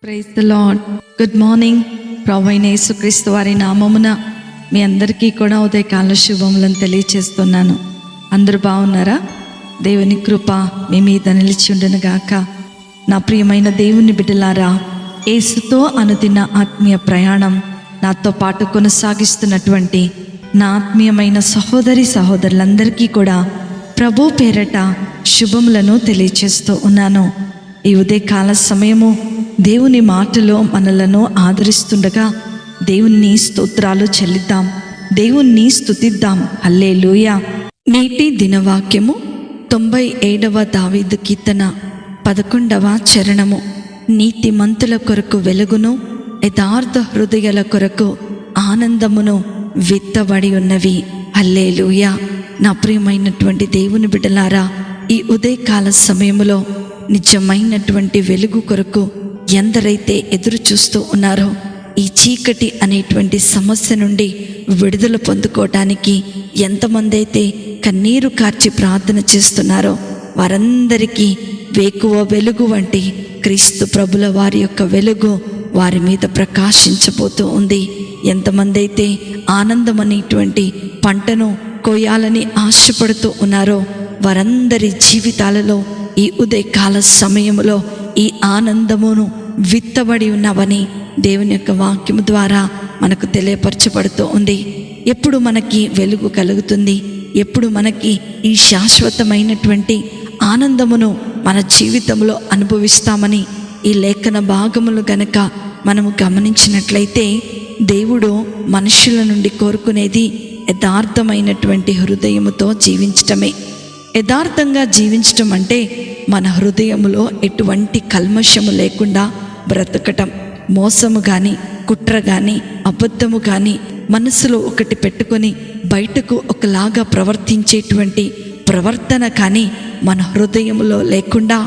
Praise the Lord. Good morning. ప్రభువైన యేసుక్రీస్తు వారి నామమున మీ అందరికీ కూడా ఉదయకాల శుభములను తెలియచేస్తున్నాను. అందరూ బాగున్నారా? దేవుని కృప మీ మీద నిలిచి ఉండును గాక. నా ప్రియమైన దేవుని బిడ్డలారా, యేసుతో అనుదిన ఆత్మీయ ప్రయాణం నాతో పాటు కొనసాగిస్తున్నటువంటి నా ఆత్మీయమైన సహోదరులందరికీ కూడా ప్రభు పేరట శుభములను తెలియచేస్తూ ఉన్నాను. ఈ ఉదయకాల సమయము దేవుని మాటలో మనలను ఆదరిస్తుండగా దేవుని స్తోత్రాలు చెల్లిద్దాం, దేవుణ్ణి స్తుతిద్దాం. హల్లెలూయా. నేటి దినవాక్యము 97వ దావీదు కీర్తన 11వ చరణము. నీతిమంతుల కొరకు వెలుగును, యథార్థ హృదయాల కొరకు ఆనందమును విత్తబడి ఉన్నవి. హల్లెలూయా. నా ప్రియమైనటువంటి దేవుని బిడ్డలారా, ఈ ఉదయకాల సమయంలో నిజమైనటువంటి వెలుగు కొరకు ఎందరైతే ఎదురు చూస్తూ ఉన్నారో, ఈ చీకటి అనేటువంటి సమస్య నుండి విడుదల పొందుకోవటానికి ఎంతమంది అయితే కన్నీరు కార్చి ప్రార్థన చేస్తున్నారో వారందరికీ వేకువ వెలుగు వంటి క్రీస్తు ప్రభుల వారి యొక్క వెలుగు వారి మీద ప్రకాశించబోతూ ఉంది. ఎంతమంది అయితే ఆనందం అనేటువంటి పంటను కోయాలని ఆశపడుతూ ఉన్నారో వారందరి జీవితాలలో ఈ ఉదయకాల సమయంలో ఈ ఆనందమును విత్తబడి ఉన్నవని దేవుని యొక్క వాక్యము ద్వారా మనకు తెలియపరచబడుతూ ఉంది. ఎప్పుడు మనకి వెలుగు కలుగుతుంది, ఎప్పుడు మనకి ఈ శాశ్వతమైనటువంటి ఆనందమును మన జీవితంలో అనుభవిస్తామని ఈ లేఖన భాగములు గనక మనము గమనించినట్లయితే, దేవుడు మనుషుల నుండి కోరుకునేది యథార్థమైనటువంటి హృదయముతో జీవించటమే. యథార్థంగా జీవించటం అంటే మన హృదయములో ఎటువంటి కల్మషము లేకుండా బ్రతకటం. మోసము కానీ, కుట్ర కానీ, అబద్ధము కానీ మనసులో ఒకటి పెట్టుకొని బయటకు ఒకలాగా ప్రవర్తించేటువంటి ప్రవర్తన కానీ మన హృదయములో లేకుండా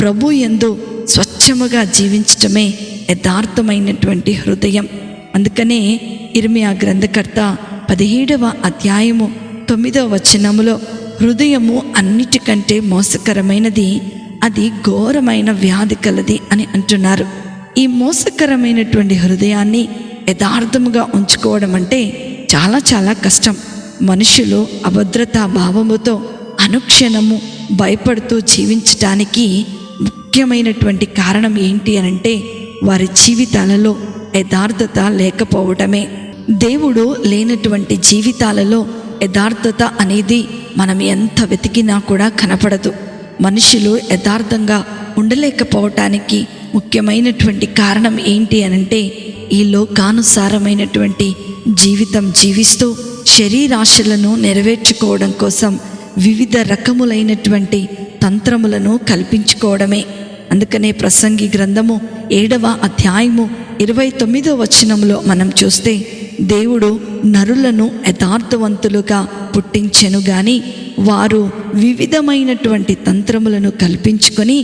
ప్రభు యందు స్వచ్ఛముగా జీవించటమే యథార్థమైనటువంటి హృదయం. అందుకనే ఇర్మియా గ్రంథకర్త 17వ అధ్యాయము 9వ వచనములో, హృదయము అన్నిటికంటే మోసకరమైనది, అది ఘోరమైన వ్యాధి కలది అని అంటున్నారు. ఈ మోసకరమైనటువంటి హృదయాన్ని యథార్థముగా ఉంచుకోవడం అంటే చాలా చాలా కష్టం. మనుషులు అభద్రతా భావముతో అనుక్షణము భయపడుతూ జీవించటానికి ముఖ్యమైనటువంటి కారణం ఏంటి అనంటే వారి జీవితాలలో యథార్థత లేకపోవడమే. దేవుడు లేనటువంటి జీవితాలలో యథార్థత అనేది మనం ఎంత వెతికినా కూడా కనపడదు. మనుషులు యథార్థంగా ఉండలేకపోవటానికి ముఖ్యమైనటువంటి కారణం ఏంటి అనంటే ఈ లోకానుసారమైనటువంటి జీవితం జీవిస్తూ శరీరాశలను నెరవేర్చుకోవడం కోసం వివిధ రకములైనటువంటి తంత్రములను కల్పించుకోవడమే. అందుకనే ప్రసంగి గ్రంథము 7వ అధ్యాయము 29వ వచనంలో మనం చూస్తే, దేవుడు నరులను యథార్థవంతులుగా పుట్టించెను గాని వారు వివిధమైనటువంటి తంత్రములను కల్పించుకొని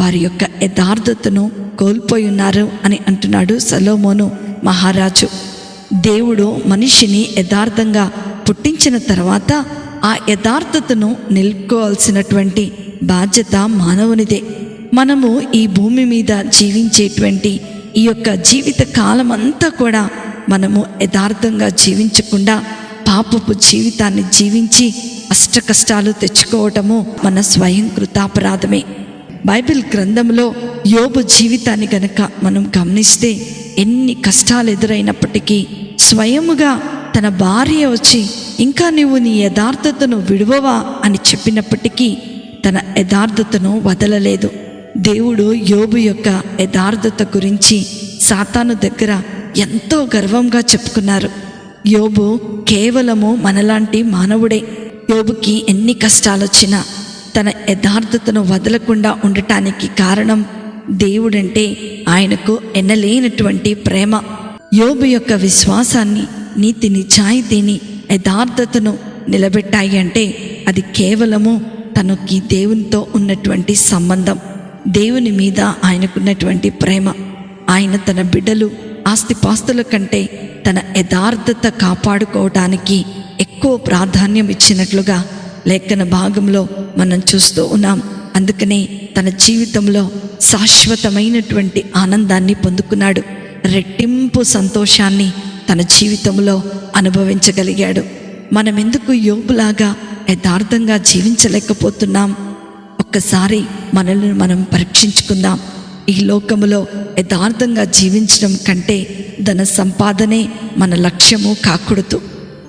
వారి యొక్క యథార్థతను కోల్పోయి ఉన్నారు అని అంటున్నాడు సొలొమోను మహారాజు. దేవుడు మనిషిని యథార్థంగా పుట్టించిన తర్వాత ఆ యథార్థతను నిలుపుకోవాల్సినటువంటి బాధ్యత మానవునిదే. మనము ఈ భూమి మీద జీవించేటువంటి ఈ యొక్క జీవిత కాలం అంతా కూడా మనము యథార్థంగా జీవించకుండా పాపపు జీవితాన్ని జీవించి అష్ట కష్టాలు తెచ్చుకోవటము మన స్వయం కృతాపరాధమే. బైబిల్ గ్రంథంలో యోబు జీవితాన్ని గనక మనం గమనిస్తే, ఎన్ని కష్టాలు ఎదురైనప్పటికీ స్వయముగా తన భార్య వచ్చి ఇంకా నీవు నీ యథార్థతను విడువవా అని చెప్పినప్పటికీ తన యథార్థతను వదలలేదు. దేవుడు యోబు యొక్క యథార్థత గురించి సాతాను దగ్గర ఎంతో గర్వంగా చెప్పుకున్నారు. యోబు కేవలము మనలాంటి మానవుడే. యోబుకి ఎన్ని కష్టాలు వచ్చినా తన యథార్థతను వదలకుండా ఉండటానికి కారణం దేవుడంటే ఆయనకు ఎన్నలేనటువంటి ప్రేమ. యోబు యొక్క విశ్వాసాన్ని, నీతి నిజాయితీని, యథార్థతను నిలబెట్టాయి అంటే అది కేవలము తనకి దేవునితో ఉన్నటువంటి సంబంధం, దేవుని మీద ఆయనకున్నటువంటి ప్రేమ. ఆయన తన బిడ్డలు ఆస్తిపాస్తుల కంటే తన యథార్థత కాపాడుకోవడానికి ఎక్కువ ప్రాధాన్యం ఇచ్చినట్లుగా లేఖన భాగంలో మనం చూస్తూ ఉన్నాం. అందుకనే తన జీవితంలో శాశ్వతమైనటువంటి ఆనందాన్ని పొందుకున్నాడు. రెట్టింపు సంతోషాన్ని తన జీవితంలో అనుభవించగలిగాడు. మనమెందుకు యోబులాగా యథార్థంగా జీవించలేకపోతున్నాం? ఒక్కసారి మనల్ని మనం పరీక్షించుకుందాం. ఈ లోకములో యథార్థంగా జీవించడం కంటే ధన సంపాదనే మన లక్ష్యము కాకూడదు.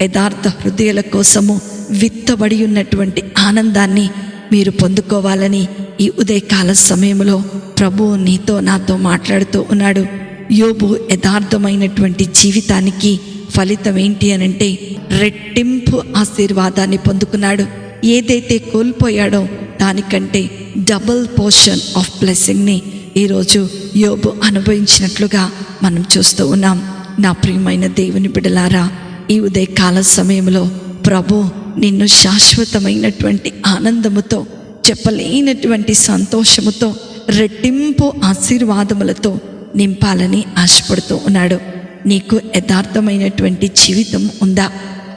యథార్థ హృదయాల కోసము విత్తబడి ఉన్నటువంటి ఆనందాన్ని మీరు పొందుకోవాలని ఈ ఉదయకాల సమయంలో ప్రభువు నీతో నాతో మాట్లాడుతూ ఉన్నాడు. యోబు యథార్థమైనటువంటి జీవితానికి ఫలితం ఏంటి అనంటే రెట్టింపు ఆశీర్వాదాన్ని పొందుకున్నాడు. ఏదైతే కోల్పోయాడో దానికంటే డబుల్ పోర్షన్ ఆఫ్ బ్లెస్సింగ్ని ఈరోజు యోబు అనుభవించినట్లుగా మనం చూస్తూ ఉన్నాం. నా ప్రియమైన దేవుని బిడ్డలారా, ఈ ఉదయకాల సమయంలో ప్రభు నిన్ను శాశ్వతమైనటువంటి ఆనందముతో, చెప్పలేనటువంటి సంతోషముతో, రెట్టింపు ఆశీర్వాదములతో నింపాలని ఆశపడుతూ ఉన్నాడు. నీకు యథార్థమైనటువంటి జీవితం ఉందా?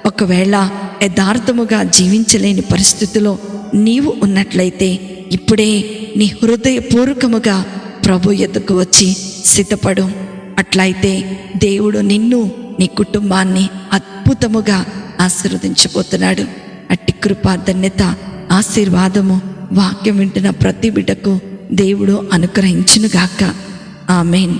ఒకవేళ యథార్థముగా జీవించలేని పరిస్థితిలో నీవు ఉన్నట్లయితే ఇప్పుడే నీ హృదయపూర్వకముగా ప్రభు ఎదుకు వచ్చి సిద్ధపడు. అట్లయితే దేవుడు నిన్ను, నీ కుటుంబాన్ని అద్భుతముగా ఆశీర్వదించబోతున్నాడు. అట్టి కృపా ధన్యత, ఆశీర్వాదము వాక్యం వింటున్న ప్రతి బిడ్డకు దేవుడు అనుగ్రహించునుగాక. ఆమేన్.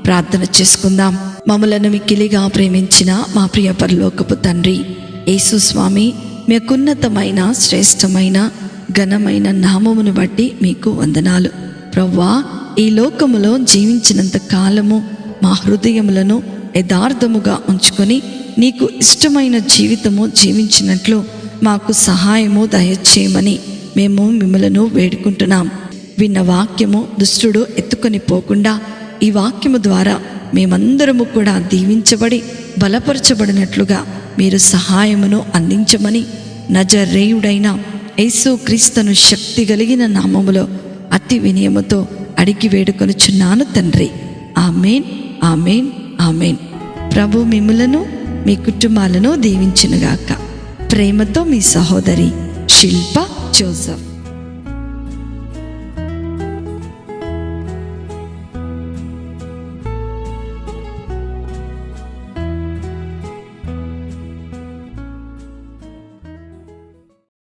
ప్రార్థన చేసుకుందాం. మమ్మలను మిక్కిలిగా ప్రేమించిన మా ప్రియ పరలోకపు తండ్రి యేసు స్వామి, మీకున్నతమైన శ్రేష్టమైన ఘనమైన నామమును బట్టి మీకు వందనాలు. ప్రవ్వా, ఈ లోకములో జీవించినంత కాలము మా హృదయములను యథార్థముగా ఉంచుకొని నీకు ఇష్టమైన జీవితము జీవించినట్లు మాకు సహాయము దయచేయమని మేము మిమ్మలను వేడుకుంటున్నాం. విన్న వాక్యము దుష్టుడు ఎత్తుకొని పోకుండా ఈ వాక్యము ద్వారా మేమందరము కూడా దీవించబడి బలపరచబడినట్లుగా మీరు సహాయమును అందించమని నజరేయుడైన యేసు క్రీస్తును శక్తి కలిగిన నామములో అతి వినయముతో అడిగి వేడుకొనుచున్నాను తండ్రి. ఆమేన్, ఆమేన్, ఆమేన్. ప్రభు మిమ్ములను, మీ కుటుంబాలను దీవించునుగాక. ప్రేమతో మీ సహోదరి శిల్ప జోసెఫ్.